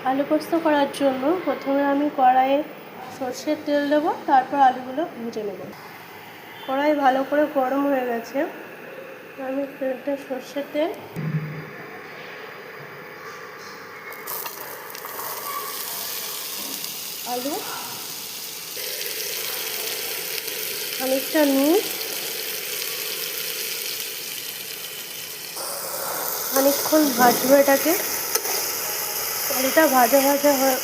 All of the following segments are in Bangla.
আলু পোস্ত করার জন্য প্রথমে আমি কড়াইয়ে সর্ষের তেল দেবো, তারপর আলুগুলো ভেজে নেব। কড়াই ভালো করে গরম হয়ে গেছে, আমি তেলটা সর্ষের তেল, আলু, খানিকটা নুন, খানিকক্ষণ ভাজবো এটাকে। আলুটা ভাজা ভাজা হয়ে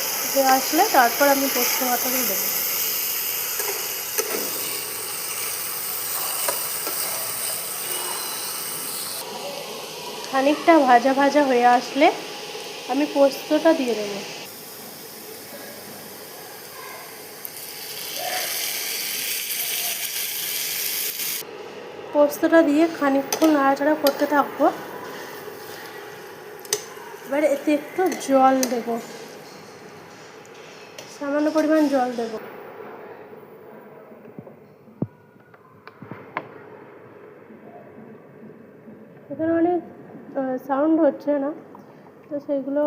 আসলে তারপর আমি পোস্ত বাটাটা দেবো। খানিকটা ভাজা ভাজা হয়ে আসলে আমি পোস্তটা দিয়ে দেবো। পোস্তটা দিয়ে খানিকক্ষণ নাড়াচাড়া করতে থাকবো। এবার এতে একটু জল দেব, সামান্য পরিমাণ জল দেব। এখানে অনেক সাউন্ড হচ্ছে না, তো সেগুলো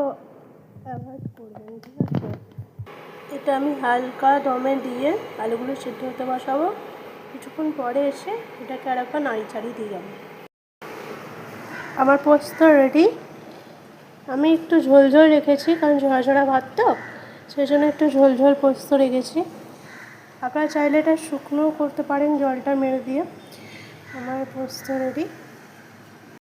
অ্যাভয়েড করবেন, ঠিক আছে? এটা আমি হালকা দমে দিয়ে আলুগুলো সিদ্ধ হতে বসাবো। কিছুক্ষণ পরে এসে এটাকে আর একবার নাড়ি চাড়িয়ে দিয়ে যাবো। আমার পোস্ত রেডি। আমি একটু ঝোল ঝোল রেখেছি, কারণ ঝরা ঝরা ভাত তো, সেই জন্য একটু ঝোল ঝোল পোস্ত রেখেছি। আপনারা চাইলে এটা শুকনোও করতে পারেন জলটা মেরে দিয়ে। আমার পোস্ত রেডি।